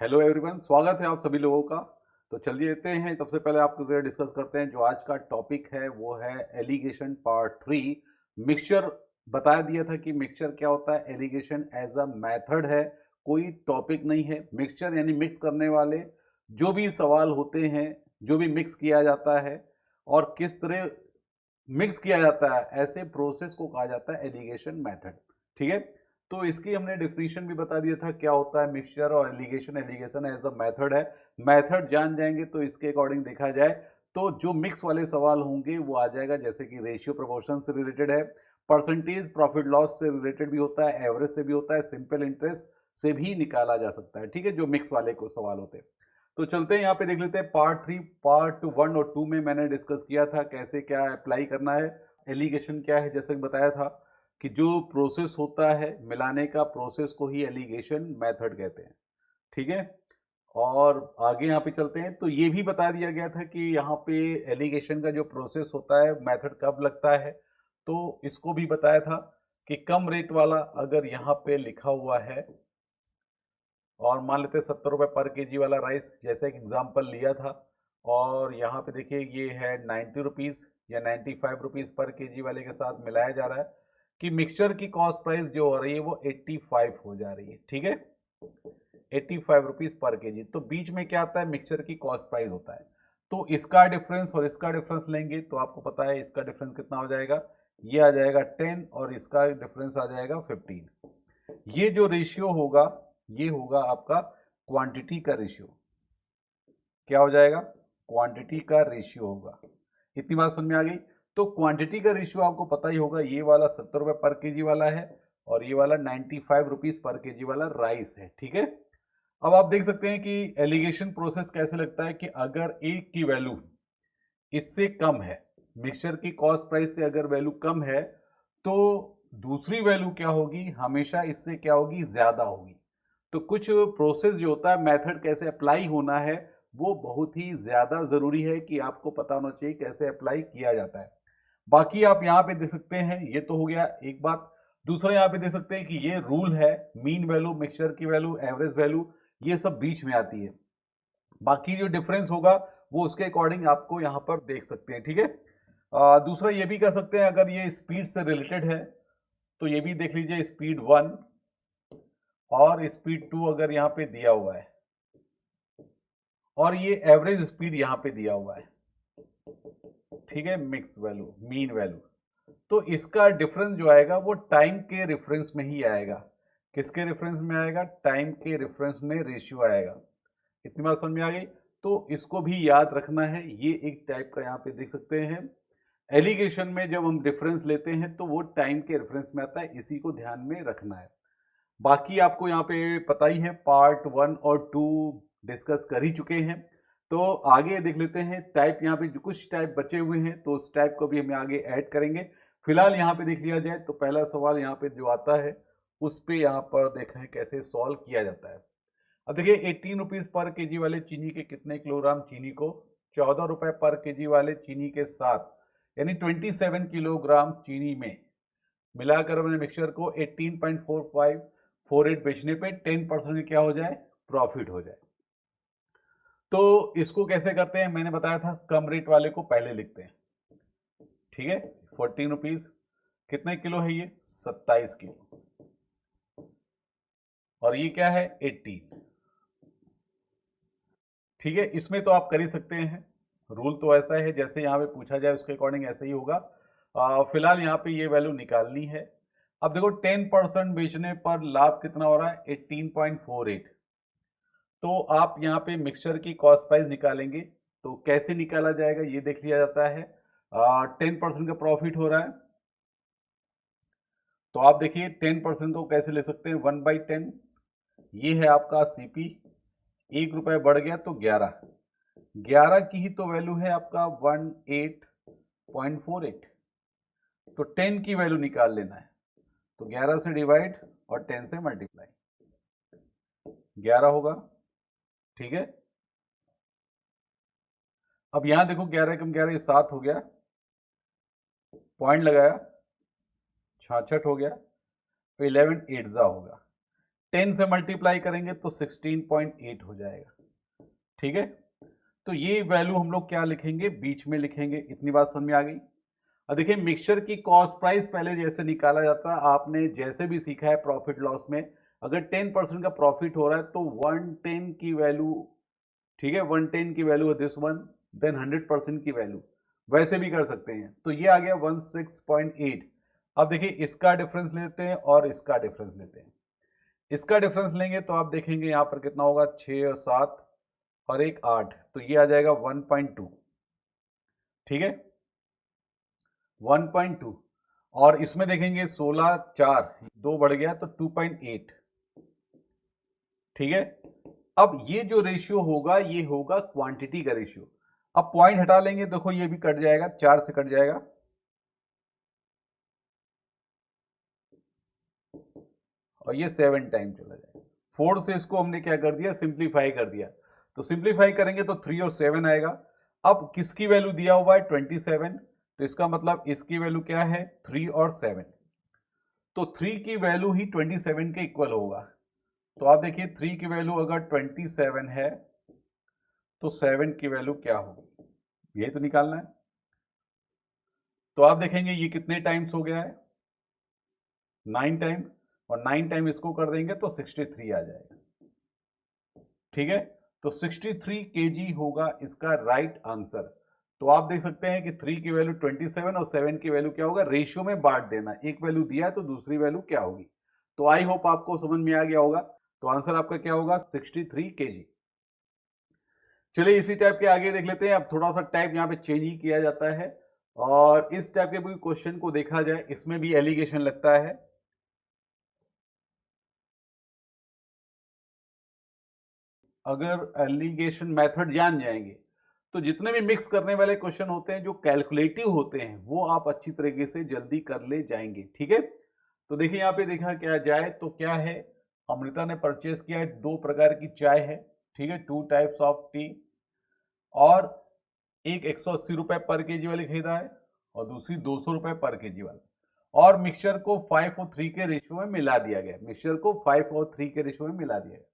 Hello everyone, स्वागत है आप सभी लोगों का। तो चलिए लेते हैं, सबसे पहले आपके जरा डिस्कस करते हैं। जो आज का टॉपिक है वो है एलिगेशन पार्ट 3। मिक्सचर बता दिया था कि मिक्सचर क्या होता है। एलिगेशन एज अ मेथड है, कोई टॉपिक नहीं है। मिक्सचर यानी मिक्स करने वाले जो भी सवाल होते हैं, जो भी मिक्स किया जाता है और किस तरह मिक्स किया जाता है, ऐसे प्रोसेस को कहा जाता है एलिगेशन मेथड। ठीक है, तो इसकी हमने डिफिनीशन भी बता दिया था क्या होता है मिक्सचर और alligation. Alligation as a method है, मेथड जान जाएंगे तो इसके अकॉर्डिंग देखा जाए तो जो मिक्स वाले सवाल होंगे वो आ जाएगा, जैसे कि रेशियो प्रोपोर्शन से रिलेटेड है, परसेंटेज प्रॉफिट लॉस से रिलेटेड भी होता है, एवरेज से भी होता है, सिंपल इंटरेस्ट से भी निकाला जा सकता है। ठीक है, जो मिक्स वाले को सवाल होते हैं। तो चलते हैं यहाँ पे देख लेते हैं पार्ट 3। पार्ट 1 और 2 में मैंने डिस्कस किया था कैसे क्या अप्लाई करना है। एलिगेशन क्या है, जैसे बताया था कि जो प्रोसेस होता है मिलाने का, प्रोसेस को ही एलिगेशन मेथड कहते हैं। ठीक है, और आगे यहाँ पे चलते हैं तो ये भी बता दिया गया था कि यहाँ पे एलिगेशन का जो प्रोसेस होता है मेथड कब लगता है। तो इसको भी बताया था कि कम रेट वाला अगर यहाँ पे लिखा हुआ है और मान लेते हैं 70 रुपये पर केजी वाला राइस, जैसे एक एग्जाम्पल लिया था, और यहाँ पे देखिए ये है 90 रुपीज़ या 95 रुपीज़ पर केजी वाले के साथ मिलाया जा रहा है कि मिक्सचर की कॉस्ट प्राइस जो हो रही है वो 85 हो जा रही है। ठीक है, 85 रुपीज़ पर केजी। तो बीच में क्या आता है, मिक्सचर की कॉस्ट प्राइस होता है। तो इसका डिफरेंस और इसका डिफरेंस लेंगे तो आपको पता है इसका डिफरेंस कितना हो जाएगा, ये आ जाएगा 10 और इसका डिफरेंस आ जाएगा 15। ये जो रेशियो होगा ये होगा आपका क्वांटिटी का रेशियो। क्या हो जाएगा, क्वांटिटी का रेशियो होगा। इतनी बात समझ में आ गई। तो क्वांटिटी का रेशियो आपको पता ही होगा, ये वाला 70 रुपये पर केजी वाला है और ये वाला 95 रुपीज़ पर केजी वाला राइस है। ठीक है, अब आप देख सकते हैं कि एलिगेशन प्रोसेस कैसे लगता है कि अगर एक की वैल्यू इससे कम है, मिक्सचर की कॉस्ट प्राइस से अगर वैल्यू कम है तो दूसरी वैल्यू क्या होगी, हमेशा इससे क्या होगी, ज्यादा होगी। तो कुछ प्रोसेस जो होता है, मेथड कैसे अप्लाई होना है, वो बहुत ही ज्यादा जरूरी है कि आपको पता होना चाहिए कैसे अप्लाई किया जाता है। बाकी आप यहाँ पे देख सकते हैं, ये तो हो गया एक बात। दूसरा यहाँ पे देख सकते हैं कि ये रूल है, मीन वैल्यू, मिक्सचर की वैल्यू, एवरेज वैल्यू, ये सब बीच में आती है। बाकी जो डिफरेंस होगा वो उसके अकॉर्डिंग आपको यहाँ पर देख सकते हैं। ठीक है, दूसरा ये भी कह सकते हैं अगर ये स्पीड से रिलेटेड है तो ये भी देख लीजिए, स्पीड 1 और स्पीड 2 अगर यहाँ पे दिया हुआ है और ये एवरेज स्पीड यहाँ पे दिया हुआ है। ठीक है, मिक्स वैल्यू, मीन वैल्यू, तो इसका डिफरेंस जो आएगा वो टाइम के रेफरेंस में ही आएगा। किसके रेफरेंस में आएगा, टाइम के रेफरेंस में रेशियो आएगा। इतनी बात समझ में आ गई। तो इसको भी याद रखना है, ये एक टाइप का यहाँ पे देख सकते हैं। एलिगेशन में जब हम डिफरेंस लेते हैं तो वो टाइम के रेफरेंस में आता है, इसी को ध्यान में रखना है। बाकी आपको यहाँ पे पता ही है, पार्ट 1 और 2 डिस्कस कर ही चुके हैं। तो आगे देख लेते हैं टाइप, यहाँ पे जो कुछ टाइप बचे हुए हैं तो उस टाइप को भी हम आगे ऐड करेंगे। फिलहाल यहाँ पे देख लिया जाए तो पहला सवाल यहाँ पे जो आता है उस पे यहाँ पर देखें कैसे सॉल्व किया जाता है। अब देखिए 18 रुपीज़ पर केजी वाले चीनी के कितने किलोग्राम चीनी को 14 रुपए पर केजी वाले चीनी के साथ, यानी 27 किलोग्राम चीनी में मिलाकर अपने मिक्सचर को 18.4548 बेचने पे 10% क्या हो जाए, प्रॉफिट हो जाए। तो इसको कैसे करते हैं, मैंने बताया था कम रेट वाले को पहले लिखते हैं। ठीक है, 14 रुपीज, कितने किलो है ये, 27 किलो, और ये क्या है, 18। ठीक है, इसमें तो आप कर ही सकते हैं, रूल तो ऐसा है जैसे यहाँ पे पूछा जाए उसके अकॉर्डिंग ऐसे ही होगा। फिलहाल यहाँ पे ये वैल्यू निकालनी है। अब देखो 10% बेचने पर लाभ कितना हो रहा है, 18.48। तो आप यहाँ पे मिक्सचर की कॉस्ट प्राइस निकालेंगे तो कैसे निकाला जाएगा ये देख लिया जाता है। 10% का प्रॉफिट हो रहा है तो आप देखिए 10% को कैसे ले सकते हैं, 1/10। ये है आपका सीपी, 1 रुपए बढ़ गया तो 11, 11 की ही तो वैल्यू है आपका 18.48। तो 10 की वैल्यू निकाल लेना है तो 11 से डिवाइड और 10 से मल्टीप्लाई, 11 होगा। ठीक है, अब यहां देखो 11 कम 11 7 हो गया, पॉइंट लगाया, 66 हो गया, तो 11 एट्जा होगा। 10 से मल्टीप्लाई करेंगे तो 16.8 हो जाएगा, ठीक है। तो ये वैल्यू हम लोग क्या लिखेंगे, बीच में लिखेंगे। इतनी बात समझ में आ गई। अब देखिए मिक्सचर की कॉस्ट प्राइस पहले जैसे निकाला जाता है, आपने जैसे भी सीखा है प्रॉफिट लॉस में, अगर 10% का प्रॉफिट हो रहा है तो 110 की वैल्यू, ठीक है, 110 की वैल्यू है दिस वन, देन 100% की वैल्यू, वैसे भी कर सकते हैं। तो ये आ गया 16.8। अब देखिए इसका डिफरेंस लेते हैं और इसका डिफरेंस लेते हैं। इसका डिफरेंस लेंगे तो आप देखेंगे यहां पर कितना होगा, 6 और 7 और एक 8, तो ये आ जाएगा 1.2, ठीक है, 1.2। और इसमें देखेंगे 16 4 2 बढ़ गया तो 2.8, ठीक है। अब ये जो रेशियो होगा ये होगा क्वांटिटी का रेशियो। अब पॉइंट हटा लेंगे, देखो ये भी कट जाएगा, 4 से कट जाएगा और ये 7 टाइम चला जाएगा। 4 से इसको हमने क्या कर दिया, सिंप्लीफाई कर दिया। तो सिंप्लीफाई करेंगे तो 3 और 7 आएगा। अब किसकी वैल्यू दिया हुआ है, 27, तो इसका मतलब इसकी वैल्यू क्या है, 3 और 7। तो 3 की वैल्यू ही 27 के इक्वल होगा। तो आप देखिए 3 की वैल्यू अगर 27 है तो 7 की वैल्यू क्या होगी, ये तो निकालना है। तो आप देखेंगे ये कितने टाइम्स हो गया है, 9 टाइम, और 9 टाइम इसको कर देंगे तो 63 आ जाएगा, ठीक है। तो 63 केजी होगा इसका राइट आंसर। तो आप देख सकते हैं कि 3 की वैल्यू 27 और 7 की वैल्यू क्या होगा, रेशियो में बांट देना, एक वैल्यू दिया है तो दूसरी वैल्यू क्या होगी। तो आई होप आपको समझ में आ गया होगा। तो आंसर आपका क्या होगा, 63 केजी। चलिए इसी टाइप के आगे देख लेते हैं। अब थोड़ा सा टाइप यहाँ पे चेंज ही किया जाता है, और इस टाइप के भी क्वेश्चन को देखा जाए, इसमें भी एलिगेशन लगता है। अगर एलिगेशन मेथड जान जाएंगे तो जितने भी मिक्स करने वाले क्वेश्चन होते हैं जो कैलकुलेटिव होते हैं वो आप अच्छी तरीके से जल्दी कर ले जाएंगे, ठीक है। तो देखिए यहाँ पे देखा क्या जाए तो क्या है, अमृता ने परचेस किया है 2 प्रकार की चाय है, ठीक है, 2 टाइप्स ऑफ टी, और एक 180 रुपए पर केजी वाली खरीदा है और दूसरी 200 रुपए पर केजी वाला, और मिक्सचर को 5 और 3 के रेशियो में मिला दिया गया, मिक्सचर को 5 और 3 के रेशियो में मिला दिया गया,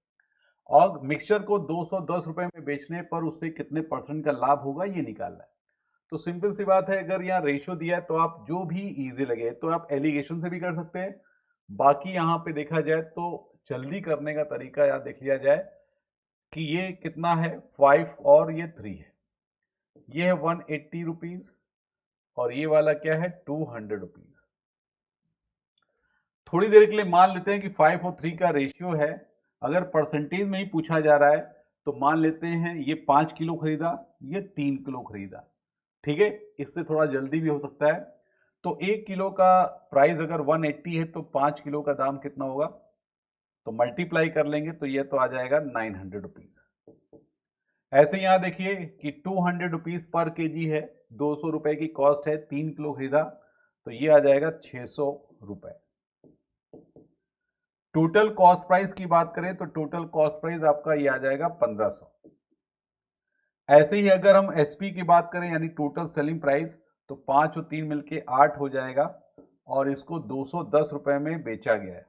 और मिक्सचर को 210 रुपए में बेचने पर उससे कितने परसेंट का लाभ होगा ये निकालना है। तो सिंपल सी बात है, अगर यहाँ रेशियो दिया है तो आप जो भी इजी लगे तो आप एलिगेशन से भी कर सकते हैं। बाकी यहाँ पे देखा जाए तो जल्दी करने का तरीका याद देख लिया जाए कि ये कितना है 5 और ये 3 है, ये है 180 रुपीज और ये वाला क्या है 200 रुपीज। थोड़ी देर के लिए मान लेते हैं कि 5 और 3 का रेशियो है, अगर परसेंटेज में ही पूछा जा रहा है तो मान लेते हैं ये 5 किलो खरीदा, ये 3 किलो खरीदा, ठीक है, इससे थोड़ा जल्दी भी हो सकता है। तो 1 किलो का प्राइस अगर 180 है तो 5 किलो का दाम कितना होगा, तो मल्टीप्लाई कर लेंगे तो ये तो आ जाएगा 900 रुपीज। ऐसे यहां देखिए कि 200 रुपीज पर केजी है, 200 रुपए की कॉस्ट है, 3 किलो खरीदा तो ये आ जाएगा 600 रुपए। टोटल कॉस्ट प्राइस की बात करें तो टोटल कॉस्ट प्राइस आपका ये आ जाएगा 1500। ऐसे ही अगर हम एसपी की बात करें यानी टोटल सेलिंग प्राइस, तो 5 और 3 मिलके 8 हो जाएगा, और इसको 210 रुपए में बेचा गया है।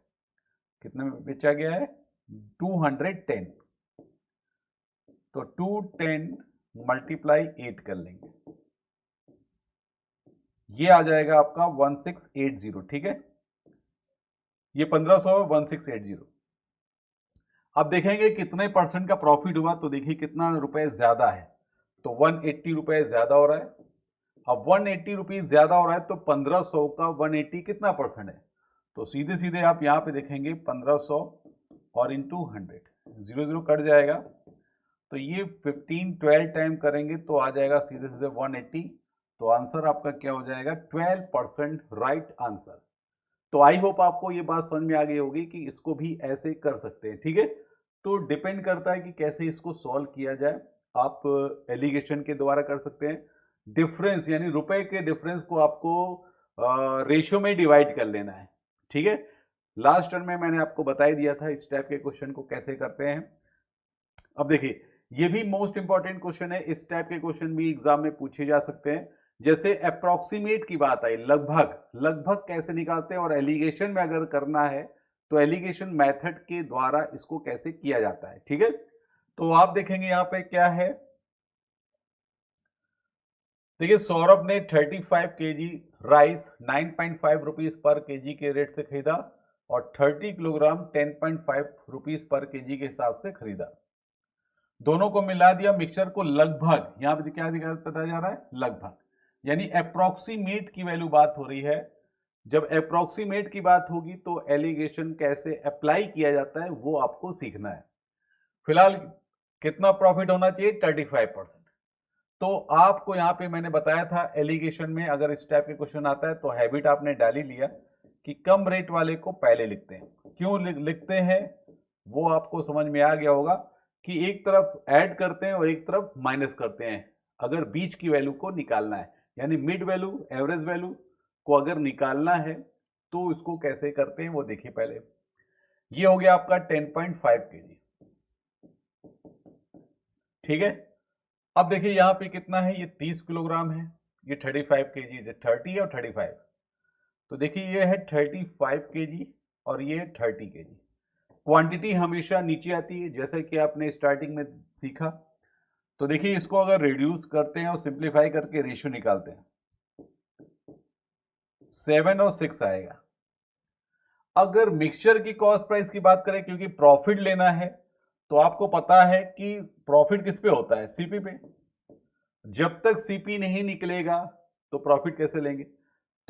कितने में बेचा गया है, 210। तो 210 मल्टीप्लाई 8 कर लेंगे, ये आ जाएगा आपका 1680, ठीक है, ये 1500 1680। अब देखेंगे कितने परसेंट का प्रॉफिट हुआ, तो देखिए कितना रुपए ज्यादा है, तो 180 रुपए ज्यादा हो रहा है। अब 180 रुपीज ज्यादा हो रहा है तो 1500 का 180 कितना परसेंट है, तो सीधे सीधे आप यहां पे देखेंगे 1500 और इंटू 100, 0 कट जाएगा, तो ये 15 12 टाइम करेंगे तो आ जाएगा सीधे सीधे 180। तो आंसर आपका क्या हो जाएगा, 12% राइट आंसर। तो आई होप आपको ये बात समझ में आ गई होगी कि इसको भी ऐसे कर सकते हैं, ठीक है। तो डिपेंड करता है कि कैसे इसको सॉल्व किया जाए। आप एलिगेशन के द्वारा कर सकते हैं, डिफरेंस यानी रुपए के डिफरेंस को आपको रेशियो में डिवाइड कर लेना है, ठीक है। लास्ट टर्म में मैंने आपको बता ही दिया था इस टाइप के क्वेश्चन को कैसे करते हैं। अब देखिए ये भी मोस्ट इंपॉर्टेंट क्वेश्चन है, इस टाइप के क्वेश्चन भी एग्जाम में पूछे जा सकते हैं। जैसे अप्रोक्सीमेट की बात आई, लगभग, लगभग कैसे निकालते हैं, और एलिगेशन में अगर करना है तो एलिगेशन मेथड के द्वारा इसको कैसे किया जाता है। ठीक है, तो आप देखेंगे यहां पे क्या है, देखिए सौरभ ने 35 KG rice 9.5 rupees per KG के रेट से खरीदा और 30 किलोग्राम 10.5 रुपीज पर केजी के हिसाब से खरीदा। दोनों को मिला दिया, मिक्सचर को लगभग, यहां पे क्या बताया जा रहा है, लगभग, यानी अप्रोक्सीमेट की वैल्यू बात हो रही है। जब अप्रोक्सीमेट की बात होगी तो एलिगेशन कैसे अप्लाई किया जाता है वो आपको सीखना है। फिलहाल कितना प्रॉफिट होना चाहिए, 35%। तो आपको यहां पे मैंने बताया था एलिगेशन में अगर इस टाइप के क्वेश्चन आता है तो हैबिट आपने डाल ही लिया कि कम रेट वाले को पहले लिखते हैं। क्यों लिखते हैं वो आपको समझ में आ गया होगा कि एक तरफ ऐड करते हैं और एक तरफ माइनस करते हैं अगर बीच की वैल्यू को निकालना है, यानी मिड वैल्यू एवरेज वैल्यू को अगर निकालना है तो इसको कैसे करते हैं वो देखिए। पहले ये हो गया आपका 10.5 केजी, ठीक है। अब देखिए यहां पे कितना है, ये 30 किलोग्राम है, ये 35 केजी, 30 और 35, तो देखिए ये है 35 केजी और ये 30 केजी। क्वांटिटी हमेशा नीचे आती है जैसे कि आपने स्टार्टिंग में सीखा। तो देखिए इसको अगर रिड्यूस करते हैं और सिंप्लीफाई करके रेशियो निकालते हैं, 7 और 6 आएगा। अगर मिक्सचर की कॉस्ट प्राइस की बात करें, क्योंकि प्रॉफिट लेना है तो आपको पता है कि प्रॉफिट किस पे होता है, सीपी पे। जब तक सीपी नहीं निकलेगा तो प्रॉफिट कैसे लेंगे,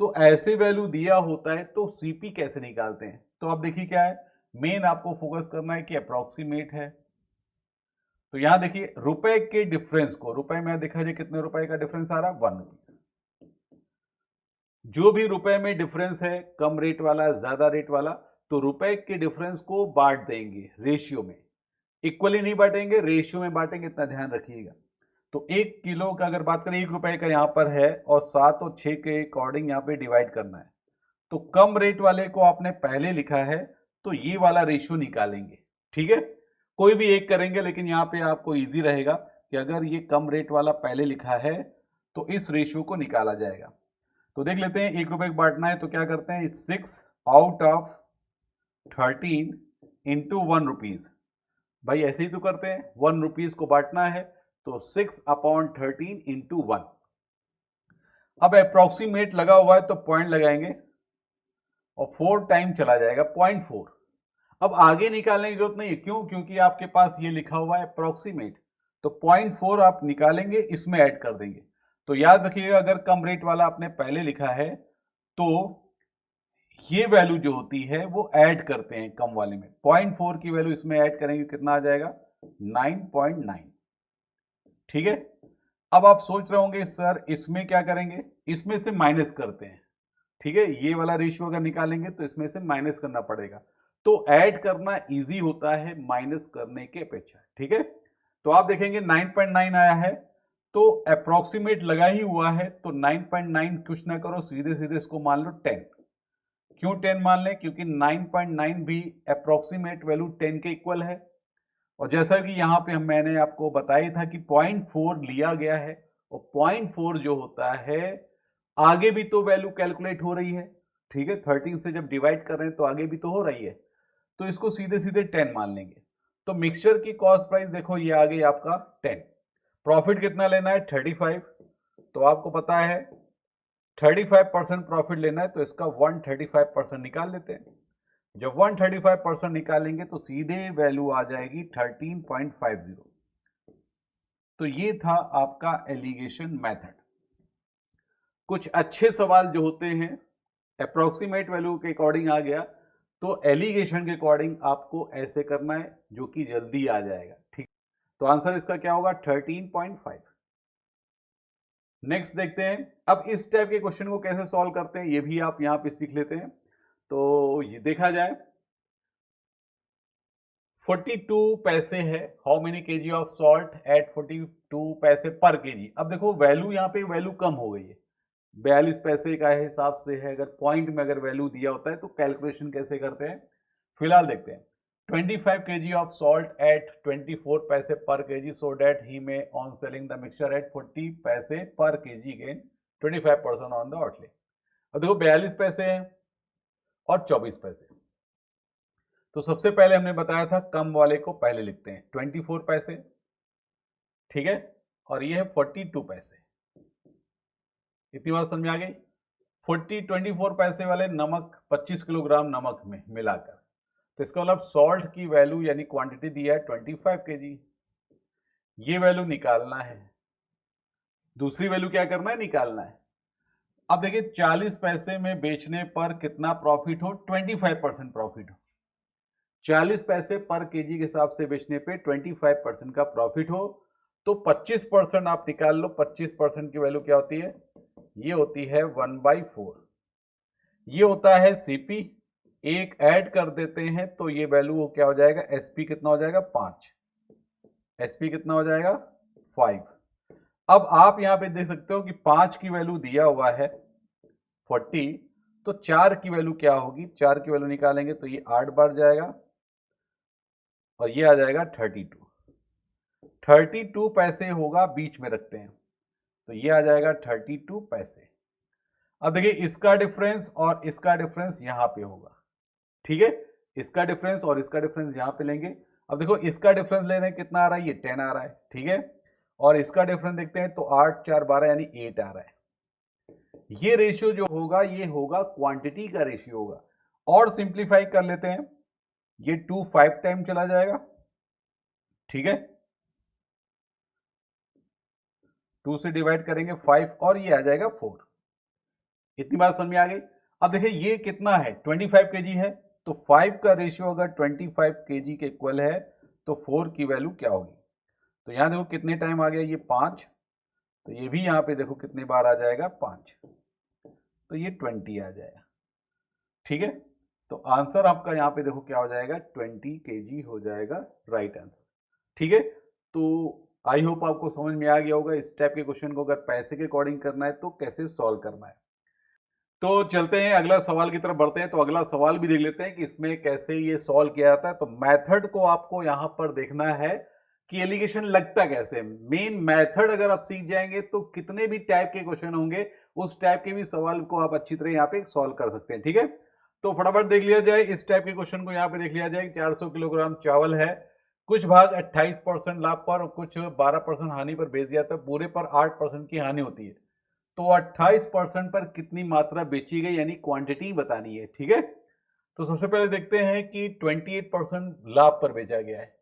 तो ऐसे वैल्यू दिया होता है तो सीपी कैसे निकालते हैं। तो आप देखिए क्या है, मेन आपको फोकस करना है कि अप्रोक्सीमेट है। तो यहां देखिए रुपए के डिफरेंस को, रुपए में देखा जाए कितने रुपए का डिफरेंस आ रहा है, 1 रुपये। जो भी रुपए में डिफरेंस है, कम रेट वाला ज्यादा रेट वाला, तो रुपए के डिफरेंस को बांट देंगे रेशियो में, इक्वली नहीं बांटेंगे, रेशियो में बांटेंगे, इतना ध्यान रखिएगा। तो 1 किलो का अगर बात करें 1 रुपए का यहां पर है और 7 और 6 के अकॉर्डिंग यहां पे डिवाइड करना है। तो कम रेट वाले को आपने पहले लिखा है तो ये वाला रेशियो निकालेंगे, ठीक है। कोई भी एक करेंगे लेकिन यहां पे आपको इजी रहेगा कि अगर ये कम रेट वाला पहले लिखा है तो इस रेशियो को निकाला जाएगा। तो देख लेते हैं, 1 रुपए को बांटना है तो क्या करते हैं, 6 आउट ऑफ 13 इंटू 1 रुपीज। भाई ऐसे ही तो करते हैं, 1 रुपीज को बांटना है तो 6/13 इंटू 1। अब अप्रोक्सीमेट लगा हुआ है तो पॉइंट लगाएंगे और 4 टाइम चला जाएगा, 0.4। अब आगे निकालने की जरूरत नहीं है, क्यों, क्योंकि आपके पास ये लिखा हुआ है अप्रोक्सीमेट, तो 0.4 आप निकालेंगे, इसमें ऐड कर देंगे। तो याद रखिएगा अगर कम रेट वाला आपने पहले लिखा है तो ये वैल्यू जो होती है वो ऐड करते हैं कम वाले में, 0.4 की वैल्यू इसमें ऐड करेंगे, कितना आ जाएगा, 9.9, ठीक है। अब आप सोच रहे होंगे सर इसमें क्या करेंगे, इसमें से माइनस करते हैं, ठीक है। ये वाला रेशियो अगर निकालेंगे तो इसमें से माइनस करना पड़ेगा, तो ऐड करना इजी होता है माइनस करने के अपेक्षा, ठीक है। तो आप देखेंगे 9.9 आया है तो अप्रोक्सीमेट लगा ही हुआ है, तो 9.9 कुछ ना करो, सीधे सीधे इसको मान लो 10। क्यों 10 मान लें, क्योंकि 9.9 भी अप्रोक्सीमेट वैल्यू 10 के इक्वल है। और जैसा कि यहां पे मैंने आपको बताया था कि 0.4 लिया गया है और 0.4 जो होता है आगे भी तो वैल्यू कैलकुलेट हो रही है, ठीक है। 13 से जब डिवाइड कर रहे हैं तो आगे भी तो हो रही है, तो इसको सीधे सीधे 10 मान लेंगे। तो मिक्सचर की कॉस्ट प्राइस देखो ये आ गई आपका 10, प्रॉफिट कितना लेना है 35, तो आपको पता है 35% प्रॉफिट लेना है तो इसका 135% निकाल लेते हैं। जब 135% निकालेंगे तो सीधे वैल्यू आ जाएगी 13.50। तो ये था आपका एलिगेशन मेथड। कुछ अच्छे सवाल जो होते हैं अप्रोक्सीमेट वैल्यू के अकॉर्डिंग आ गया, तो एलिगेशन के अकॉर्डिंग आपको ऐसे करना है जो कि जल्दी आ जाएगा, ठीक। तो आंसर इसका क्या होगा, 13.5। नेक्स्ट देखते हैं, अब इस टाइप के क्वेश्चन को कैसे सॉल्व करते हैं ये भी आप यहां पे सीख लेते हैं। तो ये देखा जाए 42 पैसे है, how many KG of salt at 42 पैसे पर केजी। अब देखो वैल्यू यहाँ पे वैल्यू कम हो गई है, 42 पैसे का हिसाब से है, अगर पॉइंट में अगर वैल्यू दिया होता है तो कैलकुलेशन कैसे करते हैं। फिलहाल देखते हैं 25 केजी ऑफ सॉल्ट एट 24 पैसे पर केजी, सो डेट ही में on selling the mixture eight 40 पैसे पर KG gain 25% on the outlay. अब देखो 42 पैसे हैं और 24 पैसे, तो सबसे पहले हमने बताया था कम वाले को पहले लिखते हैं 24 पैसे, ठीक है, और ये है 42 पैसे। इतनी बात समझ में आ गई। 24 पैसे वाले नमक 25 किलोग्राम नमक में मिलाकर, तो इसका मतलब सॉल्ट की वैल्यू यानी क्वांटिटी दिया है 25 केजी। ये वैल्यू निकालना है, दूसरी वैल्यू क्या करना है, निकालना है। अब देखिए 40 पैसे में बेचने पर कितना प्रॉफिट हो, 25% प्रॉफिट हो। 40 पैसे पर केजी के हिसाब से बेचने पे 25% का प्रॉफिट हो, तो 25% आप निकाल लो। 25% की वैल्यू क्या होती है, ये होती है 1/4। ये होता है सीपी, एक ऐड कर देते हैं तो ये वैल्यू क्या हो जाएगा, एसपी कितना हो जाएगा, 5। एसपी कितना हो जाएगा, 5। अब आप यहां पे देख सकते हो कि 5 की वैल्यू दिया हुआ है 40, तो 4 की वैल्यू क्या होगी, 4 की वैल्यू निकालेंगे तो ये 8 बार जाएगा और ये आ जाएगा 32 पैसे होगा, बीच में रखते हैं तो ये आ जाएगा 32 पैसे। अब देखिए इसका डिफरेंस और इसका डिफरेंस यहां पे होगा, ठीक है, इसका डिफरेंस और इसका डिफरेंस यहां पे लेंगे। अब देखो इसका डिफरेंस ले रहे हैं, कितना आ रहा है, ये 10 आ रहा है, ठीक है, और इसका डिफरेंस देखते हैं तो 8 4 12 यानी 8 आ रहा है। ये रेशियो जो होगा ये होगा क्वांटिटी का रेशियो होगा। और सिंप्लीफाई कर लेते हैं, ये 2 5 टाइम चला जाएगा, ठीक है, 2 से डिवाइड करेंगे 5 और ये आ जाएगा 4। इतनी बात समझ में आ गई। अब देखिए ये कितना है, 25 केजी है, तो 5 का रेशियो अगर 25 केजी के इक्वल है तो 4 की वैल्यू क्या होगी। तो यहां देखो कितने टाइम आ गया, ये 5, तो ये भी यहां पे देखो कितने बार आ जाएगा, 5, तो ये 20 आ जाएगा, ठीक है। तो आंसर आपका यहां पे देखो क्या हो जाएगा, 20 केजी हो जाएगा, राइट आंसर, ठीक है। तो आई होप आपको समझ में आ गया होगा इस टाइप के क्वेश्चन को अगर पैसे के अकॉर्डिंग करना है तो कैसे सॉल्व करना है। तो चलते हैं अगला सवाल की तरफ बढ़ते हैं। तो अगला सवाल भी देख लेते हैं कि इसमें कैसे ये सॉल्व किया जाता है। तो मेथड को आपको यहां पर देखना है कि एलिगेशन लगता कैसे। मेन मेथड अगर आप सीख जाएंगे तो कितने भी टाइप के क्वेश्चन होंगे उस टाइप के भी सवाल को आप अच्छी तरह यहाँ पे सॉल्व कर सकते हैं, ठीक है। तो फटाफट देख लिया जाए इस टाइप के क्वेश्चन को, यहाँ पे देख लिया जाए 400 किलोग्राम चावल है, कुछ भाग 28% लाभ पर और कुछ 12% हानि पर बेच दिया था, पूरे पर 8% की हानि होती है, तो 28% पर कितनी मात्रा बेची गई यानी क्वांटिटी बतानी है, ठीक है। तो सबसे पहले देखते हैं कि 28% लाभ पर बेचा गया है,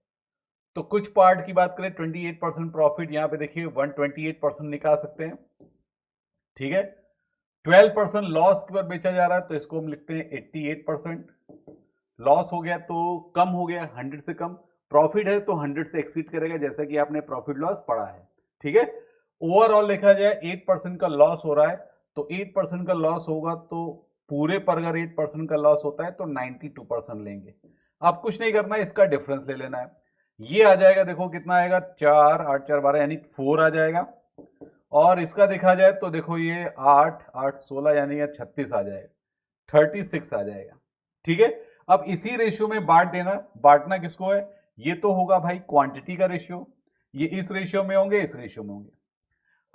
तो कुछ पार्ट की बात करें 28% प्रॉफिट, यहां पे देखिए 128% निकाल सकते हैं, ठीक है। 12% लॉस पर बेचा जा रहा है तो इसको हम लिखते हैं 88%। लॉस हो गया तो कम हो गया, 100 से कम। प्रॉफिट है तो 100 से एक्सीड करेगा, जैसा कि आपने प्रॉफिट लॉस पढ़ा है, ठीक है। ओवरऑल देखा जाए 8% का लॉस हो रहा है, तो 8% का लॉस होगा तो पूरे पर अगर 8% का लॉस होता है तो 92% लेंगे। अब कुछ नहीं करना है, इसका डिफरेंस ले लेना है। ये आ जाएगा, देखो कितना आएगा, 4 8 4 12 यानी 4 आ जाएगा। और इसका देखा जाए तो देखो ये 8 8 16 यानी 36 आ जाएगा, 36 आ जाएगा, ठीक है। अब इसी रेशियो में बांट देना, बांटना किसको है, ये तो होगा भाई क्वांटिटी का रेशियो, ये इस रेशियो में होंगे, इस रेशियो में होंगे।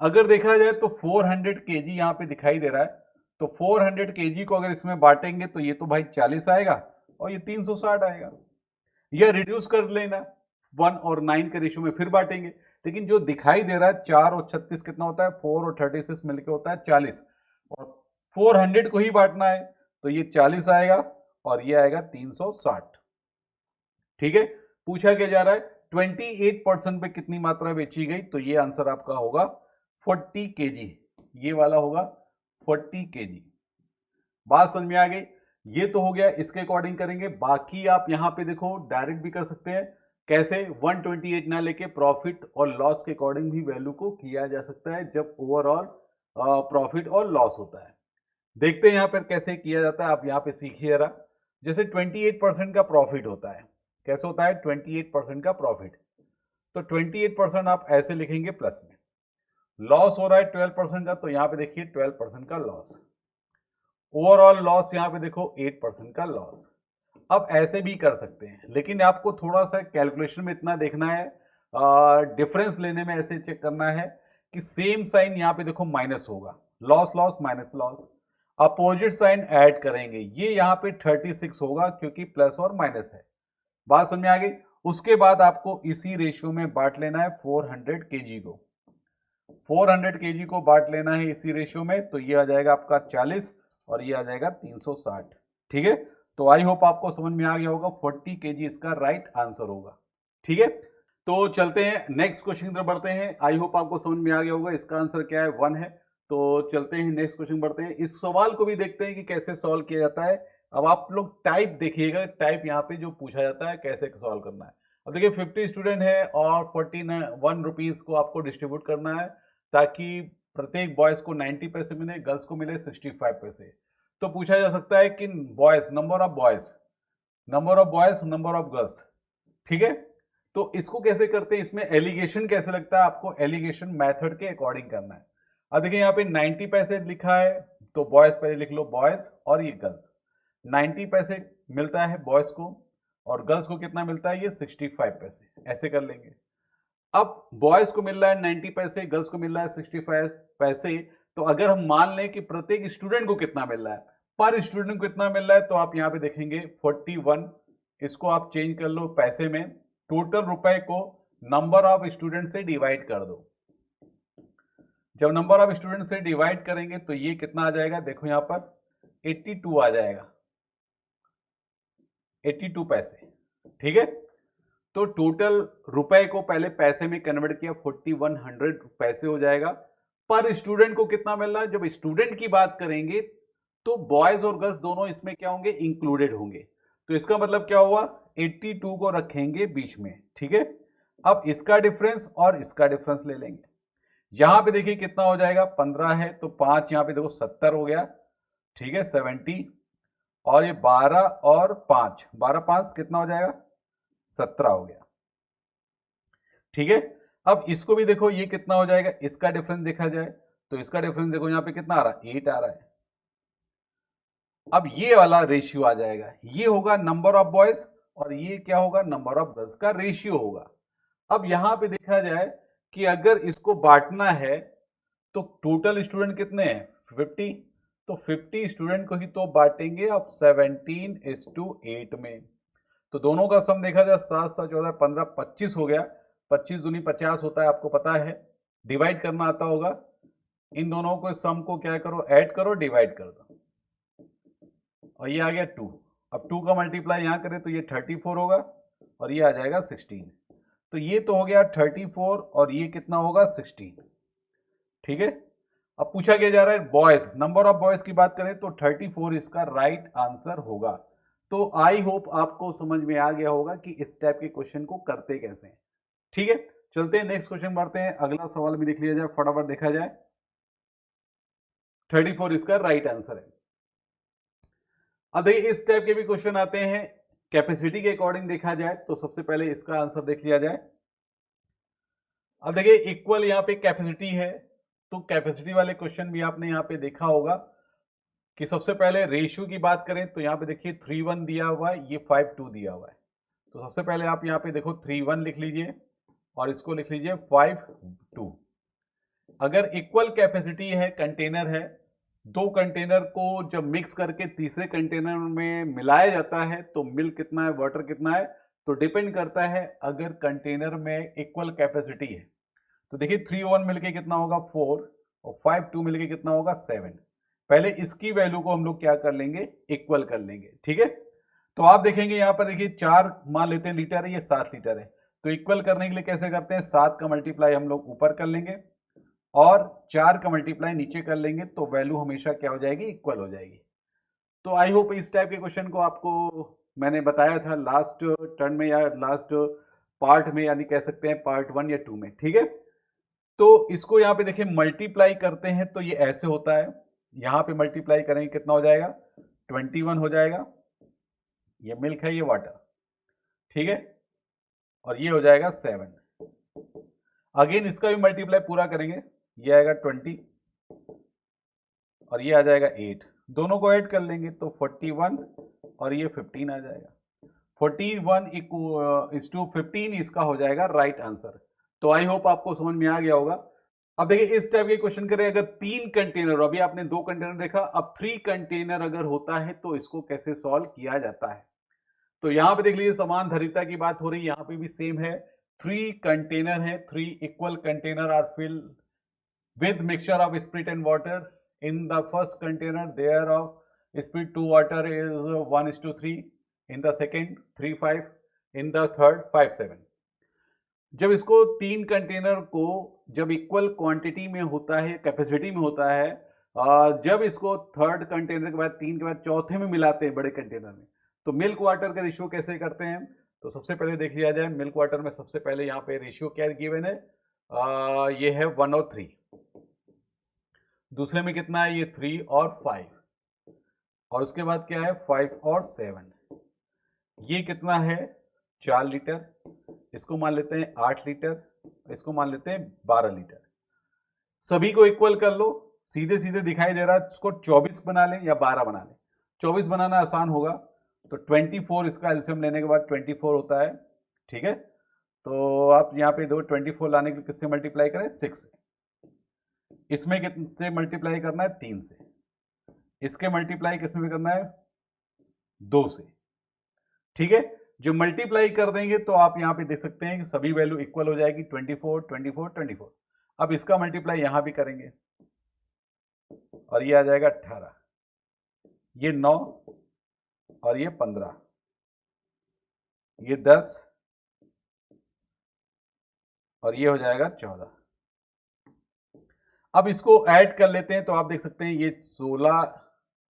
अगर देखा जाए तो 400 केजी यहां पे दिखाई दे रहा है, तो 400 केजी को अगर इसमें बांटेंगे तो ये तो भाई 40 आएगा और ये 360 आएगा। या रिड्यूस कर लेना, 1 और 9 के रेशियो में फिर बांटेंगे, लेकिन जो दिखाई दे रहा है 4 और 36 कितना होता है, 4 और 36 मिलकर होता है 40, और 400 को ही बांटना है तो ये 40 आएगा और ये आएगा 360, ठीक है। पूछा क्या जा रहा है 28% पे कितनी मात्रा बेची गई, तो ये आंसर आपका होगा 40 केजी, ये वाला होगा 40 केजी। बात समझ में आ गई। ये तो हो गया, इसके अकॉर्डिंग करेंगे। बाकी आप यहां पे देखो डायरेक्ट भी कर सकते हैं, कैसे 128 ना लेके प्रॉफिट और लॉस के अकॉर्डिंग भी वैल्यू को किया जा सकता है जब ओवरऑल प्रॉफिट और लॉस होता है। देखते हैं यहां पर कैसे किया जाता है, आप यहां पे सीखिए जरा। जैसे 28% का प्रॉफिट होता है, कैसे होता है 28% का प्रॉफिट, तो 28% आप ऐसे लिखेंगे प्लस में। लॉस हो रहा है 12% का, तो यहां पे देखिए 12% का लॉस। ओवरऑल लॉस यहां पे देखो 8% का लॉस। अब ऐसे भी कर सकते हैं, लेकिन आपको थोड़ा सा कैलकुलेशन में इतना देखना है, डिफरेंस लेने में ऐसे चेक करना है कि सेम साइन यहां पे देखो माइनस होगा, loss loss minus loss. Opposite sign add करेंगे, ये यहाँ पे 36 होगा क्योंकि प्लस और माइनस है। बात समझ में आ गई। उसके बाद आपको इसी रेशियो में बांट लेना है 400 केजी को, 400 केजी को बांट लेना है इसी रेशियो में, तो ये आ जाएगा आपका 40 और ये आ जाएगा 360। ठीक है, तो आई होप आपको समझ में आ गया होगा, 40 केजी इसका राइट आंसर होगा। ठीक है, तो चलते हैं नेक्स्ट क्वेश्चन की तरफ बढ़ते हैं। आई होप आपको समझ में आ गया होगा, इसका आंसर क्या है, 1 है। तो चलते हैं नेक्स्ट क्वेश्चन बढ़ते हैं, इस सवाल को भी देखते हैं कि कैसे सॉल्व किया जाता है। अब आप लोग टाइप देखिएगा, टाइप यहाँ पे जो पूछा जाता है कैसे सॉल्व करना है। अब देखिए 50 स्टूडेंट है और 41 रुपीज को आपको डिस्ट्रीब्यूट करना है, ताकि प्रत्येक बॉयज को 90 पैसे मिले, गर्ल्स को मिले 65 पैसे। तो पूछा जा सकता है कि boys, number of boys, number of boys, number of girls. ठीक है, तो इसको कैसे करते हैं, इसमें एलिगेशन कैसे लगता है, आपको एलिगेशन मेथड के अकॉर्डिंग करना है। अब देखिए यहाँ पे 90 पैसे लिखा है, तो बॉयज पहले लिख लो बॉयज और ये गर्ल्स। 90 पैसे मिलता है बॉयज को और गर्ल्स को कितना मिलता है, ये 65 पैसे, ऐसे कर लेंगे। अब बॉयज को मिल रहा है 90 पैसे, गर्ल्स को मिल रहा है 65 पैसे, तो अगर हम मान लें कि प्रत्येक स्टूडेंट को कितना मिल रहा है, पर स्टूडेंट को कितना मिल रहा है, तो आप यहां पे देखेंगे 41, इसको आप चेंज कर लो पैसे में, टोटल रुपए को नंबर ऑफ स्टूडेंट से डिवाइड कर दो। जब नंबर ऑफ स्टूडेंट से डिवाइड करेंगे तो ये कितना आ जाएगा, देखो यहां पर 82 आ जाएगा, 82 पैसे। ठीक है, तो टोटल रुपए को पहले पैसे में कन्वर्ट किया, 4100 पैसे हो जाएगा। पर स्टूडेंट को कितना मिल रहा है, जब स्टूडेंट की बात करेंगे तो बॉयज और गर्ल्स दोनों इसमें क्या होंगे, इंक्लूडेड होंगे। तो इसका मतलब क्या हुआ, 82 को रखेंगे बीच में। ठीक है, अब इसका डिफरेंस और इसका डिफरेंस ले लेंगे। यहां पे देखिए कितना हो जाएगा, 15 है तो 5 यहां पे देखो 70 हो गया। ठीक है, 70, और ये 12 और 5, 12 5 कितना हो जाएगा, 17 हो गया। ठीक है, अब इसको भी देखो ये कितना हो जाएगा, इसका डिफरेंस देखा जाए तो इसका डिफरेंस देखो यहां पे कितना आ रहा है, 8 आ रहा है। अब ये वाला रेशियो आ जाएगा, ये होगा नंबर ऑफ बॉयज और ये क्या होगा, नंबर ऑफ गर्ल्स का रेशियो होगा। अब यहां पे देखा जाए कि अगर इसको बांटना है तो टोटल स्टूडेंट कितने हैं, 50, तो 50 स्टूडेंट को ही तो बांटेंगे अब 17:8 में। तो दोनों का सम देखा जाए, 7 7 14 15 25 हो गया, 25 दूनी 50 होता है, आपको पता है, डिवाइड करना आता होगा। इन दोनों को सम को क्या करो, ऐड करो, डिवाइड कर दो, और ये आ गया 2। अब 2 का मल्टीप्लाई यहां करें तो ये 34 होगा और ये आ जाएगा 16। तो ये तो हो गया 34 और ये कितना होगा, 16। ठीक है, अब पूछा क्या जा रहा है, बॉयज, नंबर ऑफ बॉयज की बात करें तो 34 इसका राइट आंसर होगा। तो आई होप आपको समझ में आ गया होगा कि इस टाइप के क्वेश्चन को करते कैसे हैं। ठीक है, चलते हैं नेक्स्ट क्वेश्चन बढ़ते हैं, अगला सवाल भी देख लिया जाए, फटाफट देखा जाए। 34 इसका राइट आंसर है। अब देखिए इस टाइप के भी क्वेश्चन आते हैं, कैपेसिटी के अकॉर्डिंग देखा जाए तो सबसे पहले इसका आंसर देख लिया जाए। अब देखिए इक्वल यहाँ पे कैपेसिटी है, तो कैपेसिटी वाले क्वेश्चन भी आपने यहाँ पे देखा होगा कि सबसे पहले रेशियो की बात करें तो यहाँ पे देखिए 3:1 दिया हुआ है, ये 5:2 दिया हुआ है। तो सबसे पहले आप यहाँ पे देखो 3:1 लिख लीजिए और इसको लिख लीजिए 5:2। अगर इक्वल कैपेसिटी है, कंटेनर है, दो कंटेनर को जब मिक्स करके तीसरे कंटेनर में मिलाया जाता है तो मिल्क कितना है, वाटर कितना है, तो डिपेंड करता है। अगर कंटेनर में इक्वल कैपेसिटी है तो देखिए 3:1 मिलके कितना होगा, 4, और 5:2 मिलके कितना होगा, 7। पहले इसकी वैल्यू को हम लोग क्या कर लेंगे, इक्वल कर लेंगे। ठीक है, तो आप देखेंगे यहां पर देखिए 4 मान लेते हैं लीटर है, ये 7 लीटर है, तो इक्वल करने के लिए कैसे करते हैं, 7 का मल्टीप्लाई हम लोग ऊपर कर लेंगे और 4 का मल्टीप्लाई नीचे कर लेंगे, तो वैल्यू हमेशा क्या हो जाएगी, इक्वल हो जाएगी। तो आई होप इस टाइप के क्वेश्चन को आपको मैंने बताया था लास्ट टर्न में या लास्ट पार्ट में, यानी कह सकते हैं पार्ट 1 या 2 में। ठीक है, तो इसको यहाँ पे देखिए मल्टीप्लाई करते हैं तो ये ऐसे होता है, यहां पे मल्टीप्लाई करेंगे कितना हो जाएगा, 21 हो जाएगा, ये मिल्क है, ये वाटर। ठीक है, और ये हो जाएगा 7। अगेन इसका भी मल्टीप्लाई पूरा करेंगे, ये आएगा 20 और ये आ जाएगा 8, दोनों को ऐड कर लेंगे तो 41 और ये 15 आ जाएगा। 41 is to 15 इसका हो जाएगा राइट आंसर। तो आई होप आपको समझ में आ गया होगा। अब देखिए इस टाइप के क्वेश्चन करें, अगर 3 कंटेनर, अभी आपने 2 कंटेनर देखा, अब 3 कंटेनर अगर होता है तो इसको कैसे सॉल्व किया जाता है। तो यहां पे देख लीजिए समान धारिता की बात हो रही है, यहां पे भी सेम है। 3 कंटेनर है, 3 equal container are fill with mixture of spirit and water. In the first container there of spirit to water is 1:3, in the second 3:5, in the third 5:7. जब इसको 3 कंटेनर को जब इक्वल क्वांटिटी में होता है, capacity में होता है, जब इसको थर्ड कंटेनर के बाद 3 के बाद चौथे में मिलाते हैं बड़े कंटेनर में, तो मिल्क वाटर का रेशियो कैसे करते हैं। तो सबसे पहले देख लिया जाए, मिल्क वाटर में सबसे पहले यहाँ पे रेशियो क्या गिवन है, ये है 1 और 3। दूसरे में कितना है, ये 3 और 5, और उसके बाद क्या है 5 और 7। ये कितना है 4 लीटर, इसको मान लेते हैं 8 लीटर, इसको मान लेते हैं 12 लीटर। सभी को इक्वल कर लो, सीधे सीधे दिखाई दे रहा है, इसको 24 बना लें या 12 बना लें। 24 बनाना आसान होगा, तो 24, इसका एलसीएम लेने के बाद 24 होता है, ठीक है। तो आप यहाँ पे 24 लाने के लिए किससे मल्टीप्लाई करें, 6 से। इसमें किससे मल्टीप्लाई करना है, 3 से। इसके मल्टीप्लाई किसमें भी करना है, 2 से, ठीक है। जो मल्टीप्लाई कर देंगे तो आप यहां पे देख सकते हैं कि सभी वैल्यू इक्वल हो जाएगी, 24 24 24। अब इसका मल्टीप्लाई यहां भी करेंगे और ये आ जाएगा 18, ये 9 और ये 15, ये 10 और ये हो जाएगा 14। अब इसको ऐड कर लेते हैं तो आप देख सकते हैं ये 16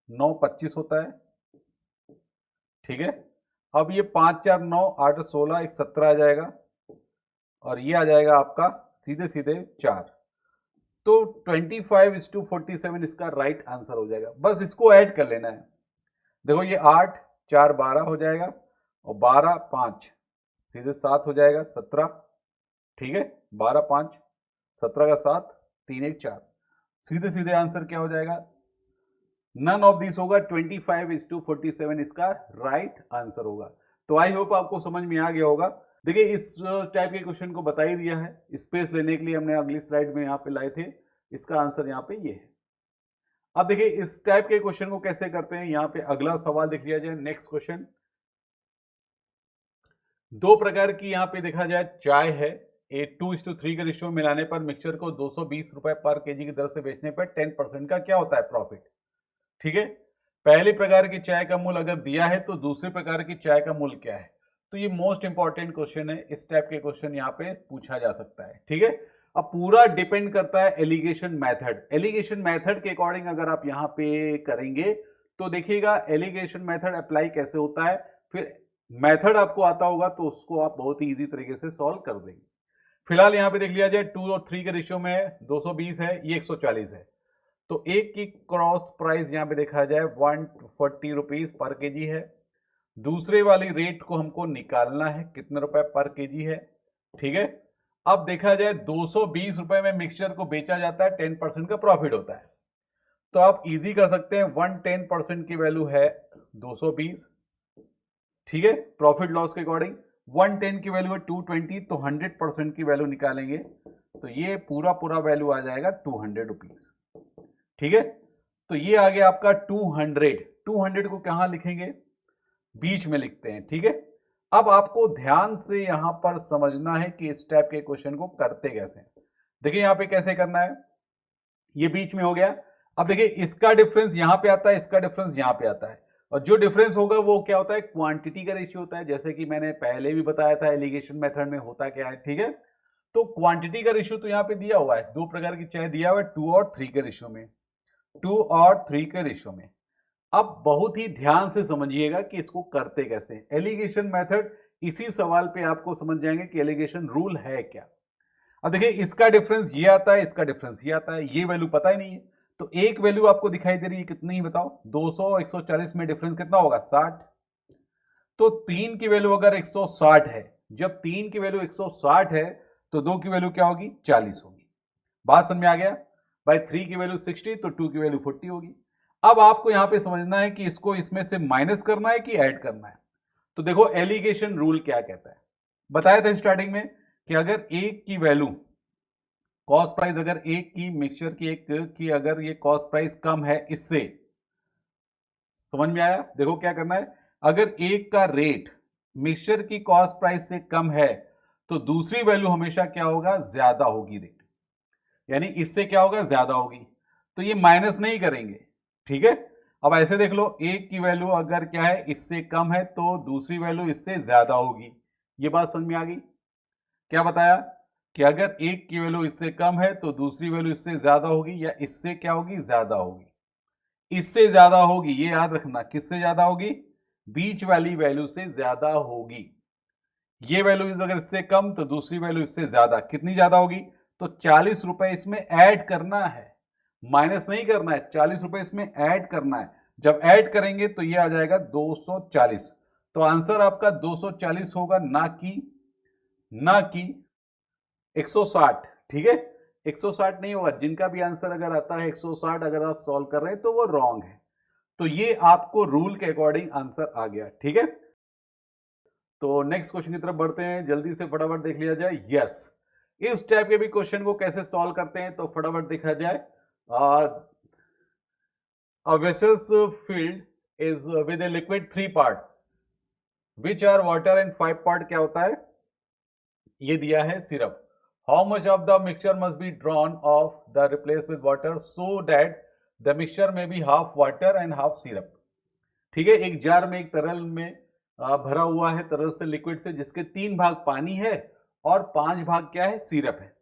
9 25 होता है, ठीक है। अब ये 5 4 9 8 16 एक 17 आ जाएगा, और ये आ जाएगा आपका सीधे सीधे 4। तो 25:47 इसका राइट आंसर हो जाएगा। बस इसको ऐड कर लेना है। देखो ये 8 4 12 हो जाएगा, और 12 5 सीधे 7 हो जाएगा, 17, ठीक है। 12 5 17 का 7 3 1 4, सीधे सीधे आंसर क्या हो जाएगा, नन ऑफ दिस होगा, 25:47 इसका राइट आंसर होगा। तो आई होप आपको समझ में आ गया होगा। देखिए इस टाइप के क्वेश्चन को बता ही दिया है, स्पेस लेने के लिए हमने अगली स्लाइड में यहाँ पे लाए थे, इसका आंसर यहाँ पे ये है। अब देखिए इस टाइप के क्वेश्चन को कैसे करते हैं, यहाँ पे अगला सवाल देख लिया जाए। नेक्स्ट क्वेश्चन, 2 प्रकार की यहाँ पे देखा जाए चाय है, 2:3 के रेशियो मिलाने पर मिक्सचर को 220 रुपए पर केजी की दर से बेचने पर 10% का क्या होता है, प्रॉफिट, ठीक है। पहले प्रकार की चाय का मूल्य अगर दिया है तो दूसरे प्रकार की चाय का मूल्य क्या है। तो ये मोस्ट इंपॉर्टेंट क्वेश्चन है, इस टाइप के क्वेश्चन यहाँ पे पूछा जा सकता है, ठीक है। अब पूरा डिपेंड करता है एलिगेशन मेथड। एलिगेशन मेथड के अकॉर्डिंग अगर आप यहाँ पे करेंगे तो देखिएगा एलिगेशन मेथड अप्लाई कैसे होता है, फिर मेथड आपको आता होगा तो उसको आप बहुत ही इजी तरीके से सॉल्व कर देंगे। फिलहाल यहाँ पे देख लिया जाए 2 और 3 के रेशियो में 220 है, ये 140 है, तो एक की क्रॉस प्राइस यहां पे देखा जाए 140 रुपीज पर केजी है। दूसरे वाली रेट को हमको निकालना है, कितने रुपए पर केजी है, ठीक है। अब देखा जाए 220 रुपए में मिक्सचर को बेचा जाता है, 10% का प्रॉफिट होता है। तो आप इजी कर सकते हैं, 110% की वैल्यू है 220, ठीक है। प्रॉफिट लॉस के अकॉर्डिंग 110 की वैल्यू है 220, तो 100% की वैल्यू निकालेंगे तो ये पूरा वैल्यू आ जाएगा 200 रुपीज, ठीक है। तो ये आ गया आपका 200 को कहां लिखेंगे, बीच में लिखते हैं, ठीक है। अब आपको ध्यान से यहां पर समझना है कि इस टाइप के क्वेश्चन को करते कैसे। देखिए यहां पे कैसे करना है, ये बीच में हो गया। अब देखिए इसका डिफरेंस यहां पे आता है, इसका डिफरेंस यहां पे आता है, और जो डिफरेंस होगा वो क्या होता है, क्वांटिटी का रेशियो होता है, जैसे कि मैंने पहले भी बताया था एलिगेशन मेथड में होता क्या है, ठीक है। तो क्वांटिटी का रेशियो तो यहां पे दिया हुआ है, 2 प्रकार की चाय दिया हुआ है 2 और 3 के रेशियो में, 2 और 3 के रेशियो में। अब बहुत ही ध्यान से समझिएगा कि इसको करते कैसे। एलिगेशन मेथड, इसी सवाल पे आपको समझ जाएंगे कि एलिगेशन रूल है क्या। अब देखिए इसका डिफरेंस ये आता है, इसका डिफरेंस ये आता है, ये वैल्यू पता ही नहीं है, तो एक वैल्यू आपको दिखाई दे रही है, कितनी बताओ, 200 140 में डिफरेंस कितना होगा, 60। तो 3 की वैल्यू अगर 160 है, जब 3 की वैल्यू 160 है तो 2 की वैल्यू क्या होगी, 40 होगी। बात समझ में आ गया भाई। 3 की वैल्यू 60 तो 2 की वैल्यू 40 होगी। अब आपको यहां पे समझना है कि इसको इसमें से माइनस करना है कि ऐड करना है। तो देखो एलिगेशन रूल क्या कहता है, बताया था स्टार्टिंग में कि अगर एक की वैल्यू कॉस्ट प्राइस अगर एक की मिक्सचर की एक की अगर ये कॉस्ट प्राइस कम है इससे, समझ में आया? देखो क्या करना है, अगर एक का रेट मिक्सचर की कॉस्ट प्राइस से कम है तो दूसरी वैल्यू हमेशा क्या होगा, ज्यादा होगी रेट, यानी इससे क्या होगा, ज्यादा होगी। तो ये माइनस नहीं करेंगे, ठीक है। अब ऐसे देख लो, एक की वैल्यू अगर क्या है इससे कम है तो दूसरी वैल्यू इससे ज्यादा होगी। ये बात समझ में आ गई? क्या बताया कि अगर एक की वैल्यू इससे कम है तो दूसरी वैल्यू इससे ज्यादा होगी, या इससे क्या होगी, ज्यादा होगी। इससे ज्यादा होगी, ये याद रखना, किससे ज्यादा होगी, बीच वाली वैल्यू से ज्यादा होगी। ये वैल्यू अगर इससे कम तो दूसरी वैल्यू इससे ज्यादा, कितनी ज्यादा होगी, तो 40 रुपए इसमें ऐड करना है, माइनस नहीं करना है, 40 रुपए इसमें ऐड करना है। जब ऐड करेंगे तो ये आ जाएगा 240। तो आंसर आपका 240 होगा, ना कि 160, ठीक है। 160 नहीं होगा, जिनका भी आंसर अगर आता है 160 अगर आप सॉल्व कर रहे हैं तो वो रॉन्ग है। तो ये आपको रूल के अकॉर्डिंग आंसर आ गया, ठीक है। तो नेक्स्ट क्वेश्चन की तरफ बढ़ते हैं, जल्दी से फटाफट देख लिया जाए। यस, इस टाइप के भी क्वेश्चन को कैसे सॉल्व करते हैं तो फटाफट देखा जाए। A vessel's filled is with a liquid 3 part, which are water and 5 part क्या होता है, ये दिया है syrup. How much of the mixture must be drawn off the replace with water so that the mixture may be half water and half syrup। ठीक है, एक jar में, एक तरल में भरा हुआ है, तरल से लिक्विड से, जिसके 3 भाग पानी है और 5 भाग क्या है, सिरप है।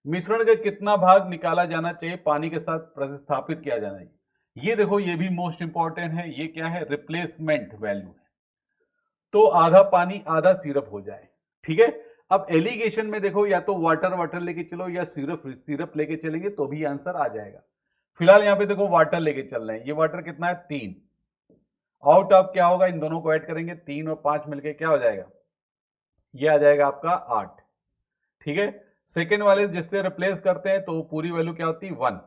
मिश्रण का कितना भाग निकाला जाना चाहिए, पानी के साथ प्रतिस्थापित किया जाना चाहिए। ये देखो, ये भी मोस्ट इंपॉर्टेंट है, ये क्या है, रिप्लेसमेंट वैल्यू है। तो आधा पानी आधा सिरप हो जाए, ठीक है। अब एलिगेशन में देखो, या तो वाटर लेके चलो या सिरप लेके चलेंगे तो भी आंसर आ जाएगा। फिलहाल यहां पे देखो वाटर लेके चल रहे हैं, ये वाटर कितना है, 3। आउट ऑफ क्या होगा, इन दोनों को ऐड करेंगे, 3 और 5 मिलके क्या हो जाएगा, ये आ जाएगा आपका 8, ठीक है। सेकेंड वाले जिससे रिप्लेस करते हैं तो पूरी वैल्यू क्या होती है, 1।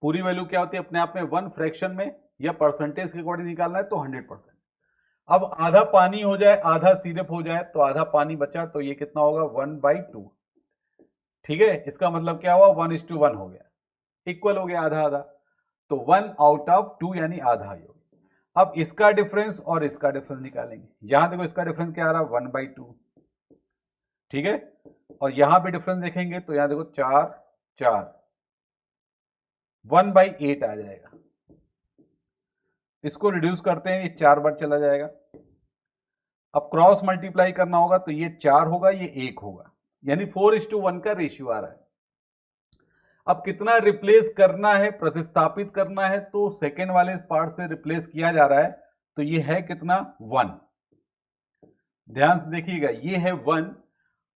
पूरी वैल्यू क्या होती है अपने आप में, 1 फ्रैक्शन में या परसेंटेज के अकॉर्डिंग निकालना है तो 100%। अब आधा पानी हो जाए आधा सिरप हो जाए तो आधा पानी बचा, तो ये कितना होगा, 1/2, ठीक है। इसका मतलब क्या हुआ, 1:1 हो गया, इक्वल हो गया, आधा आधा। तो 1 आउट ऑफ 2 यानी आधा ही हो गया। अब इसका डिफरेंस और इसका डिफरेंस निकालेंगे। यहां देखो इसका डिफरेंस क्या आ रहा है, 1/2, ठीक है। और यहां पे डिफरेंस देखेंगे तो यहां देखो 4 4, 1/8 आ जाएगा। इसको रिड्यूस करते हैं, ये 4 बार चला जाएगा। अब क्रॉस मल्टीप्लाई करना होगा तो ये 4 होगा, ये 1 होगा, यानी 4:1 का रेशियो आ रहा है। अब कितना रिप्लेस करना है, प्रतिस्थापित करना है, तो सेकेंड वाले पार्ट से रिप्लेस किया जा रहा है, तो ये है कितना, 1। ध्यान से देखिएगा, ये है 1।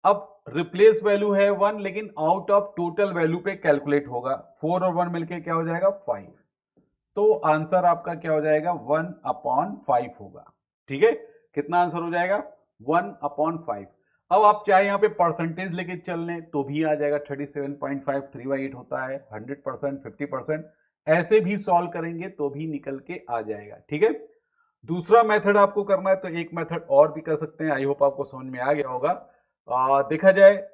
अब रिप्लेस वैल्यू है 1, लेकिन आउट ऑफ टोटल वैल्यू पे कैलकुलेट होगा, 4 और 1 मिलके क्या हो जाएगा, 5। तो आंसर आपका क्या हो जाएगा, 1/5 होगा, ठीक है। कितना आंसर हो जाएगा, 1/5। अब आप चाहे यहां पे परसेंटेज लेके चल लें तो भी आ जाएगा, 37.5 3/8 होता है, 100%, 50%, ऐसे भी सॉल्व करेंगे तो भी निकल के आ जाएगा, ठीक है। दूसरा मेथड आपको करना है तो एक मेथड और भी कर सकते हैं, आई होप आपको समझ में आ गया होगा। देखा जाए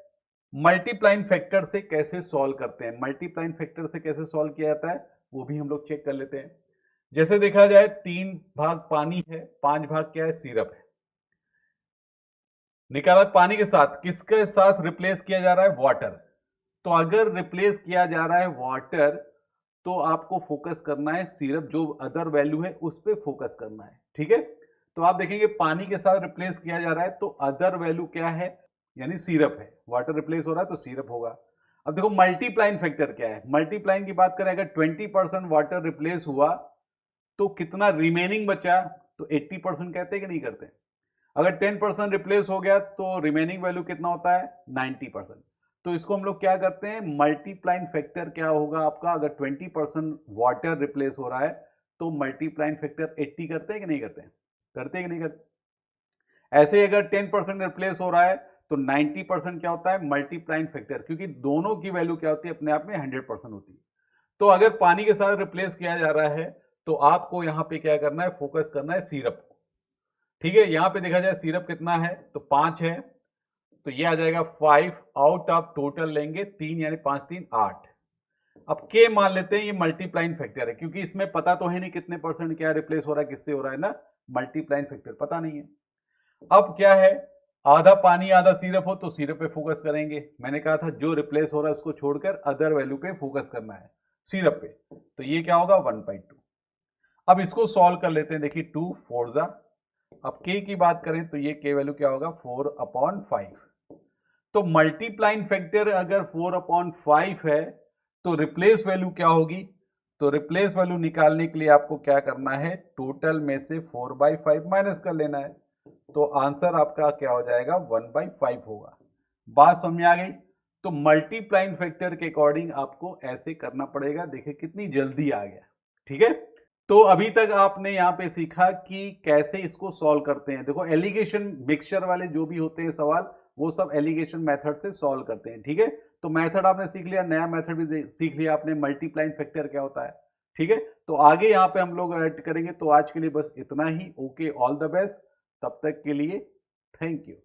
मल्टीप्लाइंग फैक्टर से कैसे सॉल्व करते हैं, मल्टीप्लाइंग फैक्टर से कैसे सॉल्व किया जाता है वो भी हम लोग चेक कर लेते हैं। जैसे देखा जाए 3 भाग पानी है, 5 भाग क्या है, सिरप है। निकाला पानी के साथ, किसके साथ रिप्लेस किया जा रहा है, वाटर। तो अगर रिप्लेस किया जा रहा है वाटर तो आपको फोकस करना है सिरप, जो अदर वैल्यू है उस पर फोकस करना है, ठीक है। तो आप देखेंगे पानी के साथ रिप्लेस किया जा रहा है तो अदर वैल्यू क्या है, यानी सिरप है। वाटर रिप्लेस हो रहा है तो सिरप होगा। अब देखो मल्टीप्लाइंग फैक्टर क्या है, मल्टीप्लाइंग की बात करें, अगर 20% वाटर रिप्लेस हुआ तो कितना रिमेनिंग बचा, तो 80% कहते हैं कि नहीं करते। अगर 10% रिप्लेस हो गया तो रिमेनिंग वैल्यू कितना होता है, 90%। तो इसको हम लोग क्या करते हैं, मल्टीप्लाइंग फैक्टर क्या होगा आपका, अगर 20% वाटर रिप्लेस हो रहा है तो मल्टीप्लाइंग फैक्टर 80 करते हैं कि नहीं करते हैं, करते हैं कि नहीं करते। ऐसे अगर 10% रिप्लेस हो रहा है तो 90% क्या होता है, मल्टीप्लाइंग फैक्टर, क्योंकि दोनों की वैल्यू क्या होती है, अपने आप में 100% होती है। तो अगर पानी के साथ रिप्लेस किया जा रहा है तो आपको यहां पे क्या करना है, फोकस करना है सिरप को, ठीक है। यहां पे देखा जाए सिरप कितना है, तो 5 है, तो ये आ जाएगा 5 आउट ऑफ टोटल लेंगे 3 यानी 5 3 8। अब के मान लेते हैं ये मल्टीप्लाइंग फैक्टर है, क्योंकि इसमें पता तो है नहीं कितने परसेंट क्या रिप्लेस हो रहा है, किससे हो रहा है ना, मल्टीप्लाइंग फैक्टर पता नहीं है। अब क्या है, आधा पानी आधा सिरप हो तो सिरप पे फोकस करेंगे। मैंने कहा था जो रिप्लेस हो रहा है उसको छोड़कर अदर वैल्यू पे फोकस करना है, सिरप पे। तो ये क्या होगा 1/2। अब इसको सॉल्व कर लेते हैं। देखिए 2 4 जा, अब के की बात करें तो ये के वैल्यू क्या होगा 4/5। तो मल्टीप्लाइंग फैक्टर अगर 4/5 है तो रिप्लेस वैल्यू क्या होगी, तो रिप्लेस वैल्यू निकालने के लिए आपको क्या करना है, टोटल में से 4/5 माइनस कर लेना है। तो आंसर आपका क्या हो जाएगा 1/5 होगा। बात समझ में आ गई। तो मल्टीप्लाइंग फैक्टर के अकॉर्डिंग आपको ऐसे करना पड़ेगा। देखिए कितनी जल्दी आ गया। ठीक है, तो अभी तक आपने यहां पे सीखा कि कैसे इसको सॉल्व करते हैं। देखो एलिगेशन मिक्सचर वाले जो भी होते हैं सवाल, वो सब एलिगेशन मेथड से सॉल्व करते हैं। ठीक है, तो मेथड आपने सीख लिया, नया मेथड भी सीख लिया आपने, मल्टीप्लाइंग फैक्टर क्या होता है। ठीक है, तो आगे यहां पे हम लोग ऐड करेंगे। तो आज के लिए बस इतना ही। ओके, ऑल द बेस्ट, तब तक के लिए थैंक यू।